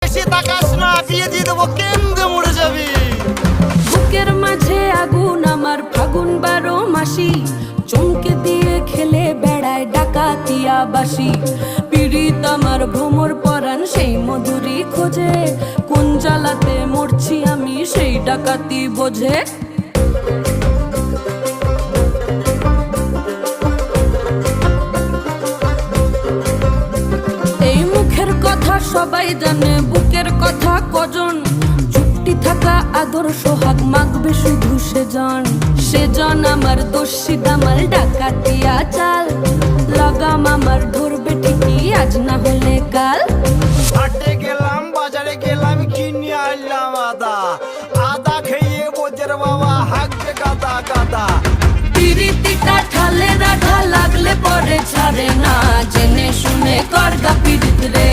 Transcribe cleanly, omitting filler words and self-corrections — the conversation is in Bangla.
বেশি তাকাস না, বিয়ে দিয়ে দেবো কেন্দ্রে মরে যাবি। বুকের মাঝে আগুন আমার ফাগুন 12 মাসি, চমকে দিয়ে খেলে বেড়ায় ডাকাতিয়া বাসি। পীড়িত আমার ভ্রমর পরাণ সেই মধুরী খোঁজে, কোন জ্বালাতে মরছি আমি সেই ডাকাতি বোঝে। এই মুখের কথা সবাই জানে, বুকের কথা কজন, চুপটি থাকা আদর সোহাগ মাগবে শুধু সেজন আমার দোষী দামাল ডাকাতিয়া চাল, লাগাম আমার ধরবে ঠিকই আজ না হলে কাল। হাটে গেলাম বাজারে গেলাম কিনে আনলাম আদা, আদা খেয়ে বোঝের বাবা হাঁকবে গাদা গাদা। পিরিতিটা ঠালে রাধা লাগলে পরে ছাড়ে না, জেনে শুনে করগা পিরিত রে।